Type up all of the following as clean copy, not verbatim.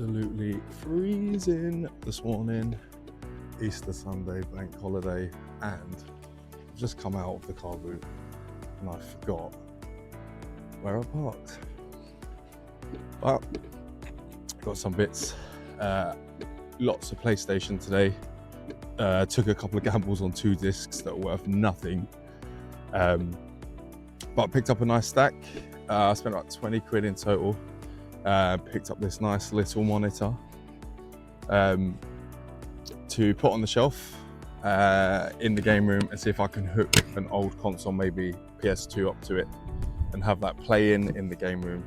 absolutely freezing this morning. Easter Sunday, bank holiday, and I've just come out of the car boot and I forgot where I parked. But got some bits, lots of PlayStation today. Took a couple of gambles on 2 discs that were worth nothing. But I picked up a nice stack. I spent about 20 quid in total. Picked up this nice little monitor to put on the shelf in the game room and see if I can hook an old console, maybe PS2, up to it and have that play in the game room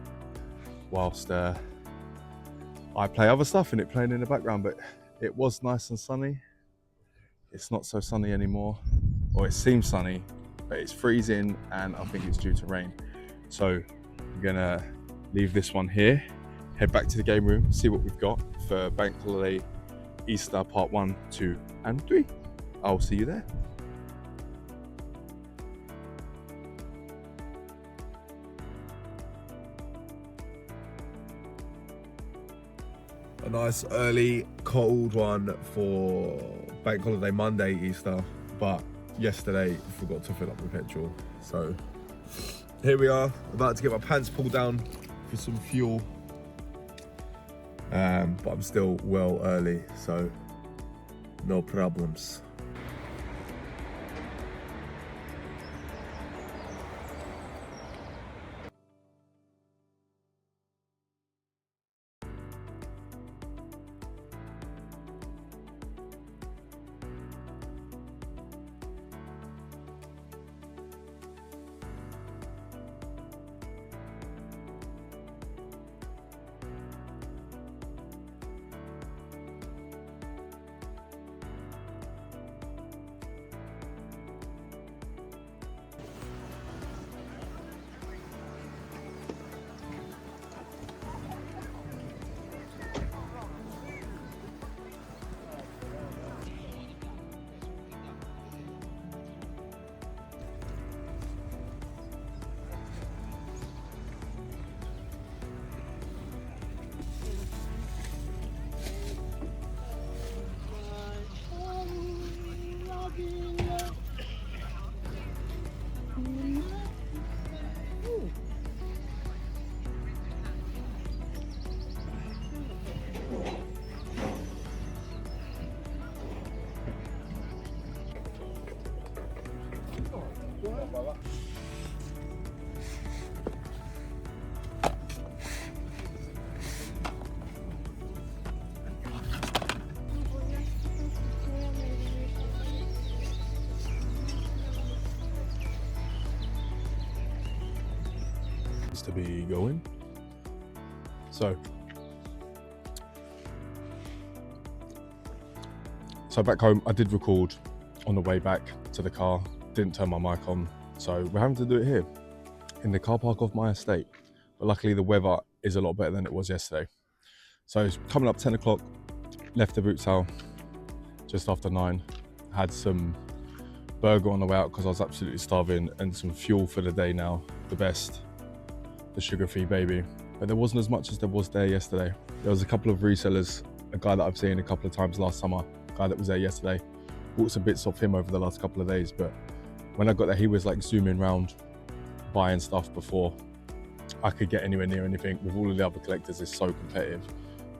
whilst I play other stuff and it playing in the background. But it was nice and sunny. It's not so sunny anymore, or it seems sunny, but it's freezing and I think it's due to rain. So I'm gonna leave this one here, head back to the game room, see what we've got for bank holiday Easter part 1, 2 and 3. I'll see you there. A nice early cold one for bank holiday Monday Easter, but yesterday forgot to fill up with petrol. So here we are, about to get my pants pulled down for some fuel. But I'm still well early, so no problems. To be going. So back home, I did record on the way back to the car, didn't turn my mic on, so we're having to do it here in the car park of my estate. But luckily the weather is a lot better than it was yesterday. So it's coming up 10 o'clock, left the boot sale just after 9, had some burger on the way out because I was absolutely starving, and some fuel for the day now, the best, the sugar-free baby. But there wasn't as much as there was there yesterday. There was a couple of resellers, a guy that I've seen a couple of times last summer, a guy that was there yesterday, bought some bits off him over the last couple of days. But when I got there, he was like zooming around, buying stuff before I could get anywhere near anything. With all of the other collectors, it's so competitive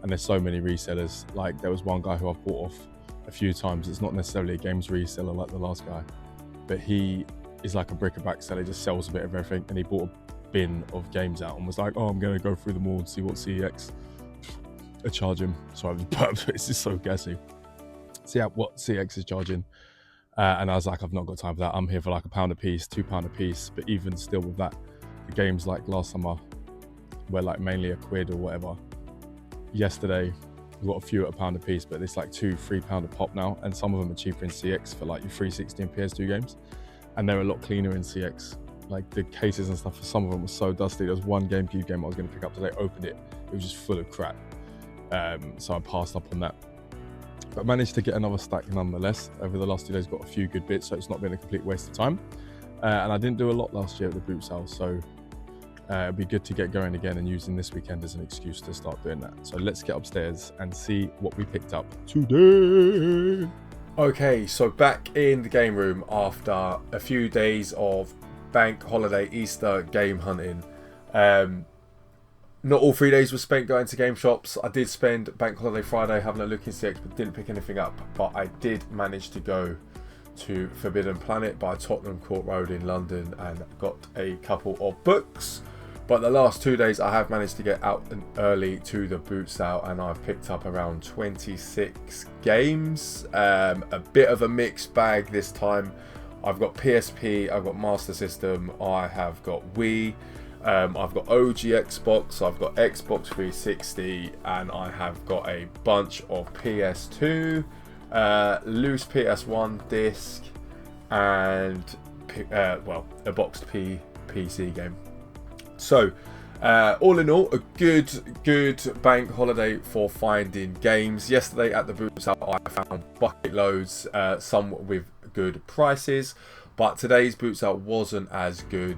and there's so many resellers. Like there was one guy who I've bought off a few times. It's not necessarily a games reseller like the last guy, but he is like a bric-a-brac seller, he just sells a bit of everything, and he bought a bin of games out and was like, oh, I'm gonna go through them all and see what CEX are charging. So I was burped, it's just so gassy. See what CEX is charging. And I was like, I've not got time for that. I'm here for like £1 a piece, £2 a piece. But even still with that, the games like last summer were like mainly £1 or whatever. Yesterday, we got a few at £1 a piece, but it's like £2-3 a pop now. And some of them are cheaper in CX for like your 360 and PS2 games. And they're a lot cleaner in CX. Like the cases and stuff for some of them were so dusty. There was one GameCube game I was going to pick up today, opened it, it was just full of crap. So I passed up on that. But managed to get another stack nonetheless. Over the last 2 days, got a few good bits, so it's not been a complete waste of time. And I didn't do a lot last year at the boot sale, so It'd be good to get going again and using this weekend as an excuse to start doing that. So let's get upstairs and see what we picked up today. Okay, so back in the game room after a few days of bank holiday Easter game hunting. Not all 3 days were spent going to game shops. I did spend bank holiday Friday having a look in CX, but didn't pick anything up. But I did manage to go to Forbidden Planet by Tottenham Court Road in London and got a couple of books. But the last 2 days I have managed to get out and early to the boot sale, and I've picked up around 26 games. A bit of a mixed bag this time. I've got PSP, I've got Master System, I have got Wii, I've got OG Xbox, I've got Xbox 360, and I have got a bunch of PS2, loose PS1 disc, and a boxed PC game. So, all in all, a good bank holiday for finding games. Yesterday at the boot sale, I found bucket loads, some with good prices, but today's boot sale wasn't as good.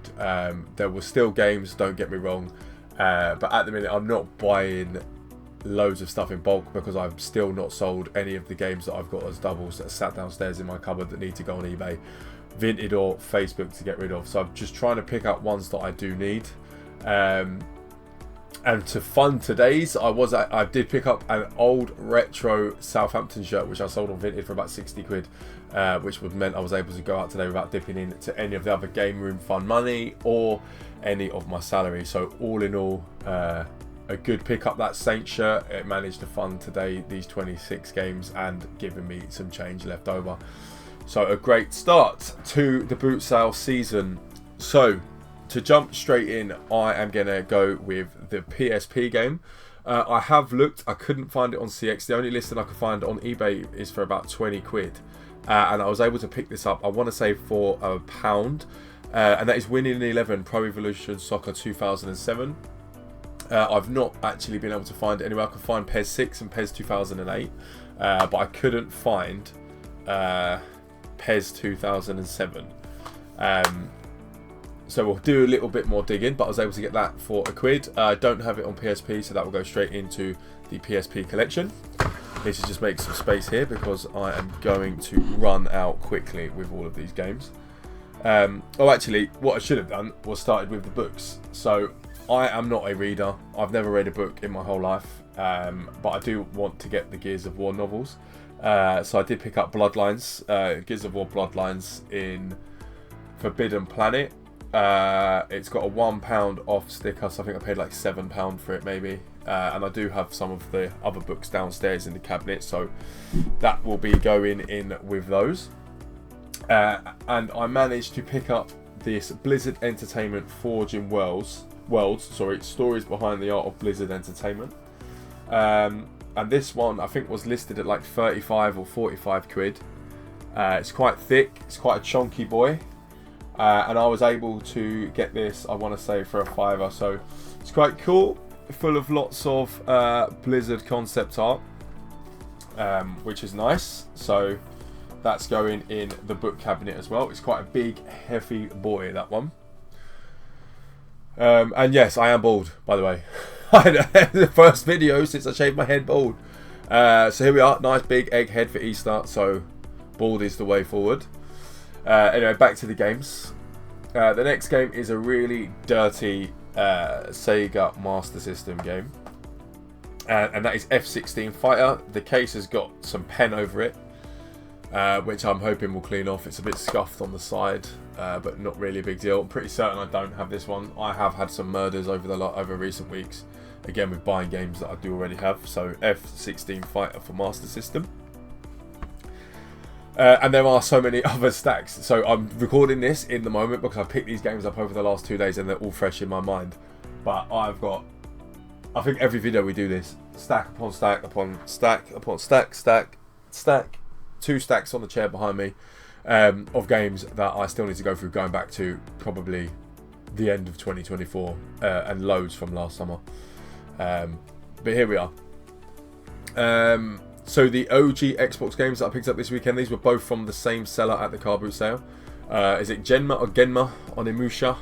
There were still games, don't get me wrong, but at the minute I'm not buying loads of stuff in bulk because I've still not sold any of the games that I've got as doubles that are sat downstairs in my cupboard that need to go on eBay, Vinted or Facebook to get rid of. So I'm just trying to pick up ones that I do need. And to fund today's, I did pick up an old retro Southampton shirt which I sold on Vinted for about 60 quid, which would meant I was able to go out today without dipping into any of the other game room fund money or any of my salary. So all in all, a good pick up. That Saint shirt, it managed to fund today these 26 games and giving me some change left over. So a great start to the boot sale season. So to jump straight in, I am going to go with the PSP game. I have looked, I couldn't find it on CX. The only listing I could find on eBay is for about 20 quid. And I was able to pick this up, I want to say for £1. And that is Winning 11 Pro Evolution Soccer 2007. I've not actually been able to find it anywhere. I could find PES 6 and PES 2008. But I couldn't find PES 2007. So we'll do a little bit more digging, but I was able to get that for £1. I don't have it on PSP, so that will go straight into the PSP collection. Need to just make some space here because I am going to run out quickly with all of these games. Actually, what I should have done was started with the books. So I am not a reader. I've never read a book in my whole life, but I do want to get the Gears of War novels. So I did pick up Bloodlines, Gears of War Bloodlines in Forbidden Planet. It's got a £1 off sticker, so I think I paid like £7 for it maybe. And I do have some of the other books downstairs in the cabinet, so that will be going in with those. And I managed to pick up this Blizzard Entertainment Forging Worlds, Stories Behind the Art of Blizzard Entertainment. And this one I think was listed at like 35 or 45 quid. It's quite thick, it's quite a chunky boy. And I was able to get this, I want to say, for £5. So it's quite cool, full of lots of Blizzard concept art, which is nice. So that's going in the book cabinet as well. It's quite a big, heavy boy, that one. And yes, I am bald, by the way. The first video since I shaved my head bald. So here we are, nice big egg head for Easter. So bald is the way forward. Anyway, back to the games. The next game is a really dirty Sega Master System game. And that is F-16 Fighter. The case has got some pen over it, which I'm hoping will clean off. It's a bit scuffed on the side, but not really a big deal. I'm pretty certain I don't have this one. I have had some murders over recent weeks. Again, with buying games that I do already have. So F-16 Fighter for Master System. And there are so many other stacks. So I'm recording this in the moment because I picked these games up over the last 2 days and they're all fresh in my mind. But I've got, I think every video we do this, stack upon stack upon stack upon stack. 2 stacks on the chair behind me of games that I still need to go through, going back to probably the end of 2024 and loads from last summer. But here we are. So the OG Xbox games that I picked up this weekend, these were both from the same seller at the car boot sale. Is it Genma or Genma Onimusha?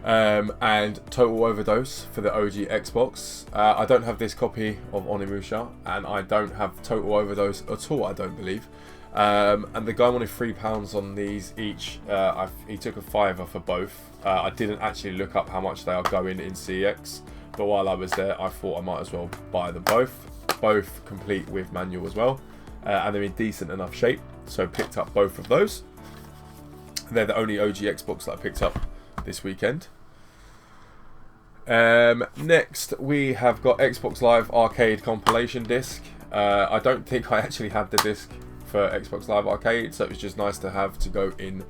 And Total Overdose for the OG Xbox. I don't have this copy of Onimusha, and I don't have Total Overdose at all, I don't believe. And the guy wanted £3 on these each. He took a £5 for both. I didn't actually look up how much they are going in CEX, but while I was there, I thought I might as well buy them both. Both complete with manual as well, and they're in decent enough shape, so picked up both of those. They're the only OG Xbox that I picked up this weekend. Next, we have got Xbox Live Arcade compilation disc. I don't think I actually had the disc for Xbox Live Arcade, so it was just nice to have to go in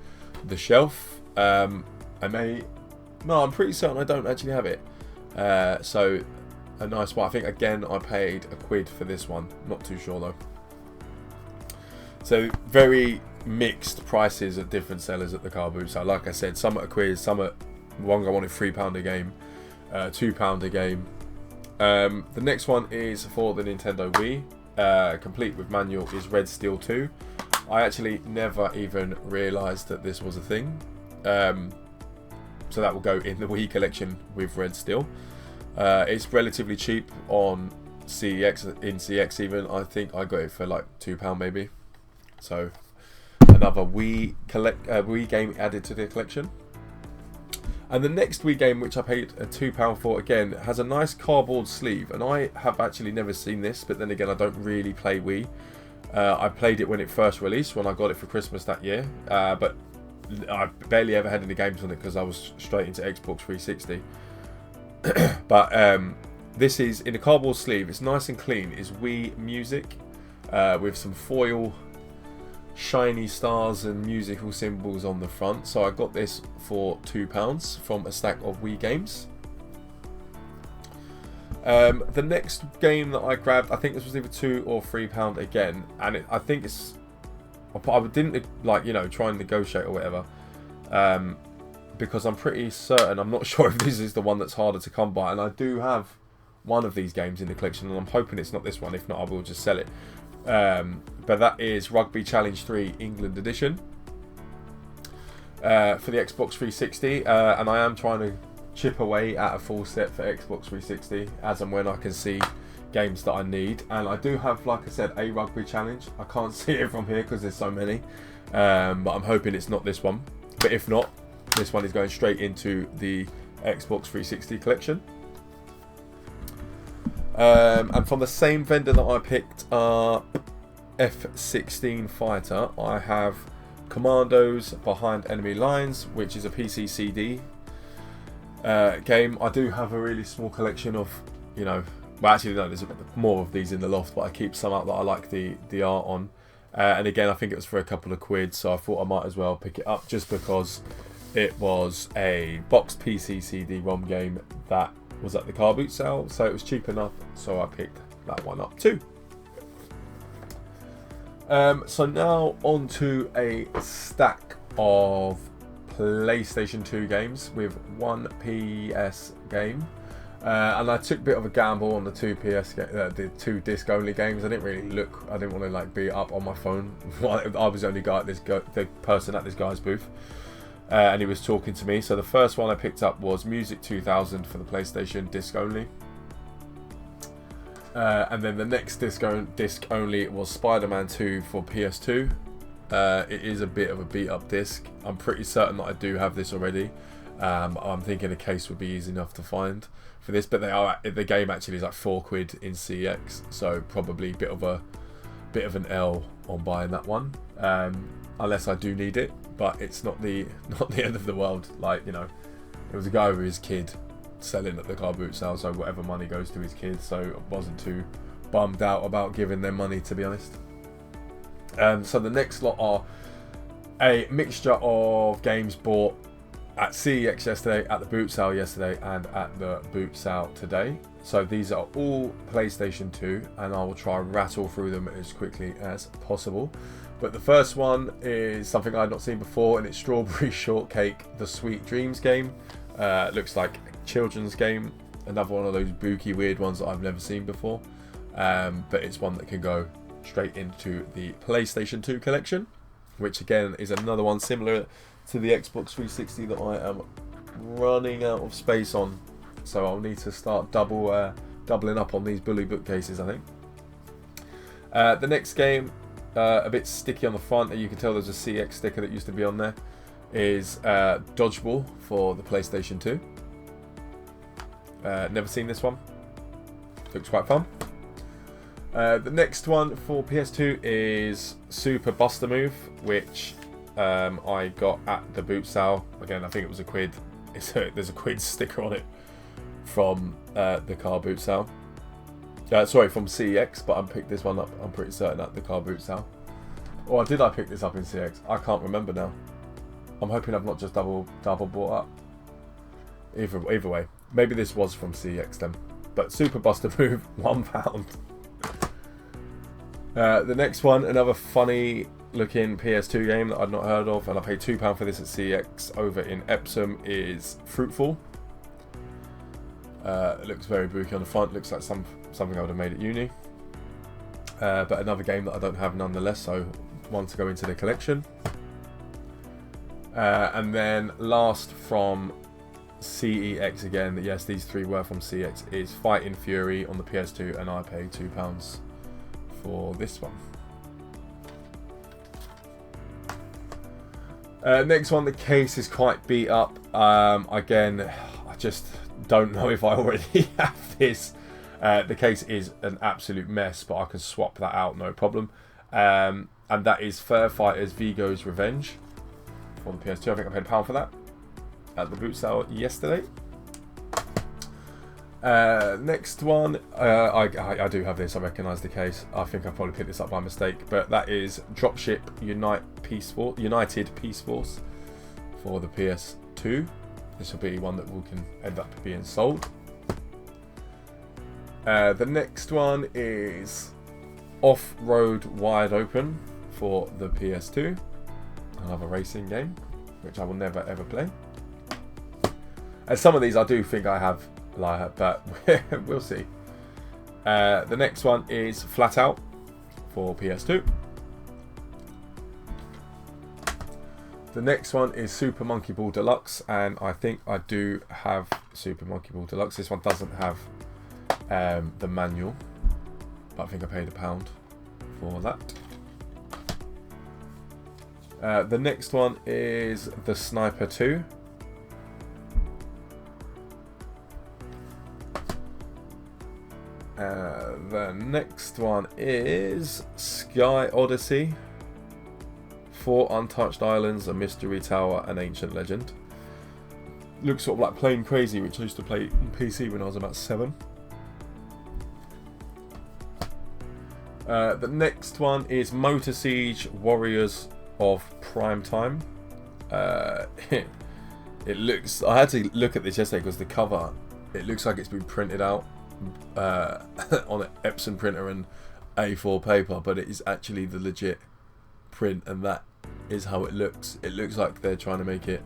the shelf. I'm pretty certain I don't actually have it. So a nice one. I think again I paid £1 for this one. Not too sure though. So very mixed prices at different sellers at the car boot. So like I said, some at £1, some at one guy wanted £3 a game, £2 a game. The next one is for the Nintendo Wii, complete with manual, is Red Steel 2. I actually never even realised that this was a thing. So that will go in the Wii collection with Red Steel. It's relatively cheap on CEX, in CEX even. I think I got it for like £2 maybe. So another Wii game added to the collection. And the next Wii game, which I paid £2 for, again, has a nice cardboard sleeve. And I have actually never seen this, but then again, I don't really play Wii. I played it when it first released, when I got it for Christmas that year. But I barely ever had any games on it because I was straight into Xbox 360. But this is in a cardboard sleeve. It's nice and clean. It's Wii Music with some foil shiny stars and musical symbols on the front. So I got this for £2 from a stack of Wii games. The next game that I grabbed, I think this was either £2 or £3 again, and I think it's, I didn't try and negotiate or whatever, because I'm pretty certain, I'm not sure if this is the one that's harder to come by, and I do have one of these games in the collection, and I'm hoping it's not this one. If not, I will just sell it. But that is Rugby Challenge 3 England Edition for the Xbox 360, and I am trying to chip away at a full set for Xbox 360 as and when I can see games that I need. And I do have, like I said, a Rugby Challenge. I can't see it from here because there's so many, but I'm hoping it's not this one. But if not, this one is going straight into the Xbox 360 collection. And from the same vendor that I picked up F-16 Fighter, I have Commandos Behind Enemy Lines, which is a PC CD game. I do have a really small collection of, well, actually no, there's more of these in the loft, but I keep some out that I like the art on. And again, I think it was for a couple of quid, so I thought I might as well pick it up just because it was a boxed PC CD-ROM game that was at the car boot sale, so it was cheap enough, so I picked that one up too. So now on to a stack of PlayStation 2 games with one PS game, and I took a bit of a gamble on the the two disc only games. I didn't really look. I didn't want to be up on my phone. I was the only guy at the person at this guy's booth. And he was talking to me. So the first one I picked up was Music 2000 for the PlayStation disc only. And then the next disc only was Spider-Man 2 for PS2. It is a bit of a beat up disc. I'm pretty certain that I do have this already. I'm thinking a case would be easy enough to find for this, but the game actually is like £4 in CX, so probably a bit of an L on buying that one. Unless I do need it, but it's not the end of the world. It was a guy with his kid selling at the car boot sale, so whatever money goes to his kid, so I wasn't too bummed out about giving them money, to be honest. So the next lot are a mixture of games bought at CEX yesterday, at the boot sale yesterday, and at the boot sale today. So these are all PlayStation 2, and I will try and rattle through them as quickly as possible. But the first one is something I had not seen before, and it's Strawberry Shortcake, the Sweet Dreams game. Looks like a children's game, another one of those booky weird ones that I've never seen before. But it's one that can go straight into the PlayStation 2 collection, which again is another one similar to the Xbox 360 that I am running out of space on, so I'll need to start doubling up on these bully bookcases, I think. The next game, a bit sticky on the front, and you can tell there's a CX sticker that used to be on there, is Dodgeball for the PlayStation 2. Never seen this one. Looks quite fun. The next one for PS2 is Super Buster Move, which I got at the boot sale. Again, I think it was £1. There's a quid sticker on it from the car boot sale. Sorry, from CEX, but I picked this one up, I'm pretty certain, at the car boot sale. Or did I pick this up in CX? I can't remember now. I'm hoping I've not just double bought up. Either way, maybe this was from CEX then. But Super Buster Move, £1. The next one, another funny looking PS2 game that I'd not heard of, and I paid £2 for this at CEX over in Epsom, is Fruitful. It looks very booky on the front, looks like something I would have made at uni. But another game that I don't have nonetheless, so one to go into the collection. And then last from CEX again, yes, these three were from CEX, is Fighting Fury on the PS2, and I paid £2 for this one. Next one, the case is quite beat up. Again, I just don't know if I already have this. The case is an absolute mess, but I can swap that out, no problem. And that is Fur Fighters Vigo's Revenge for the PS2. I think I paid £1 for that at the boot sale yesterday. Next one, I do have this. I recognise the case. I think I probably picked this up by mistake, but that is Dropship United Peace Force for the PS2. This will be one that can end up being sold. The next one is Off-Road Wide Open for the PS2. Another racing game, which I will never ever play. And some of these I do think I have, but we'll see. The next one is Flat Out for PS2. The next one is Super Monkey Ball Deluxe, and I think I do have Super Monkey Ball Deluxe. This one doesn't have the manual, but I think I paid £1 for that. The next one is The Sniper 2. The next one is Sky Odyssey, 4 Untouched Islands, A Mystery Tower, An Ancient Legend. Looks sort of like Plane Crazy, which I used to play on PC when I was about 7. The next one is Motor Siege Warriors of Prime Time. It looks, I had to look at this yesterday because the cover, it looks like it's been printed out on an Epson printer and A4 paper, but it is actually the legit print, and that is how it looks. It looks like they're trying to make it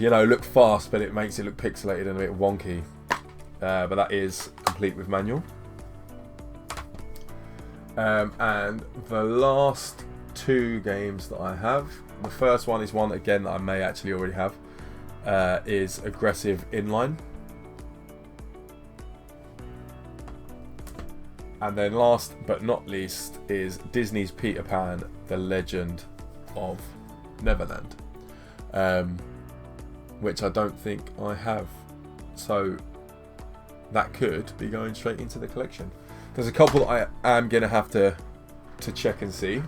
look fast, but it makes it look pixelated and a bit wonky. But that is complete with manual. And the last 2 games that I have, the first one is one again that I may actually already have, is Aggressive Inline. And then last but not least is Disney's Peter Pan, The Legend of Neverland, which I don't think I have. So that could be going straight into the collection. There's a couple that I am going to have to check and see.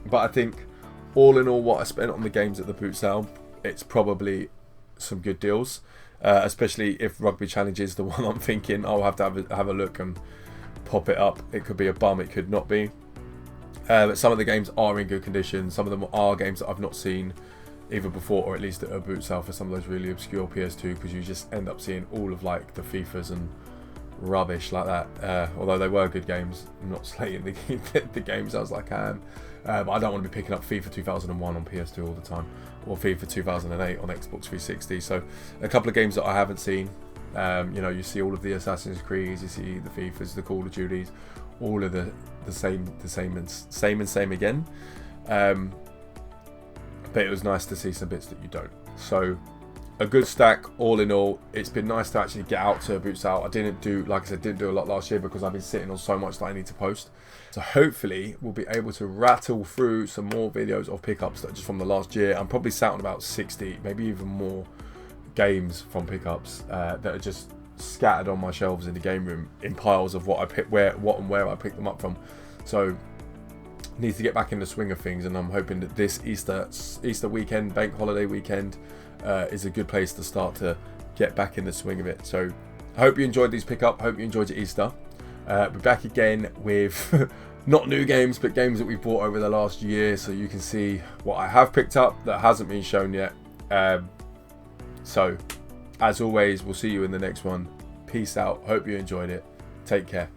But I think all in all, what I spent on the games at the boot sale, it's probably some good deals. Especially if Rugby Challenge is the one I'm thinking I'll have to have a look and pop it up. It could be a bum, it could not be. But some of the games are in good condition. Some of them are games that I've not seen either before or at least at a boot sale for some of those really obscure PS2, because you just end up seeing all of like the FIFAs and rubbish like that. Although they were good games, I'm not slating the games as like I am. But I don't want to be picking up FIFA 2001 on PS2 all the time, or FIFA 2008 on Xbox 360. So a couple of games that I haven't seen. You see all of the Assassin's Creeds, you see the FIFAs, the Call of Duties, all of the same again. But it was nice to see some bits that you don't. So a good stack all in all. It's been nice to actually get out to Boots Out. I didn't do, like I said, didn't do a lot last year because I've been sitting on so much that I need to post. So hopefully we'll be able to rattle through some more videos of pickups that are just from the last year. I'm probably sat on about 60, maybe even more games from pickups that are just scattered on my shelves in the game room in piles of what I pick, where I picked them up from. So need to get back in the swing of things, and I'm hoping that this Easter weekend, bank holiday weekend, is a good place to start to get back in the swing of it. So I hope you enjoyed these pickup. Hope you enjoyed your Easter. We're back again with not new games, but games that we've bought over the last year, so you can see what I have picked up that hasn't been shown yet. So as always, we'll see you in the next one. Peace out. Hope you enjoyed it. Take care.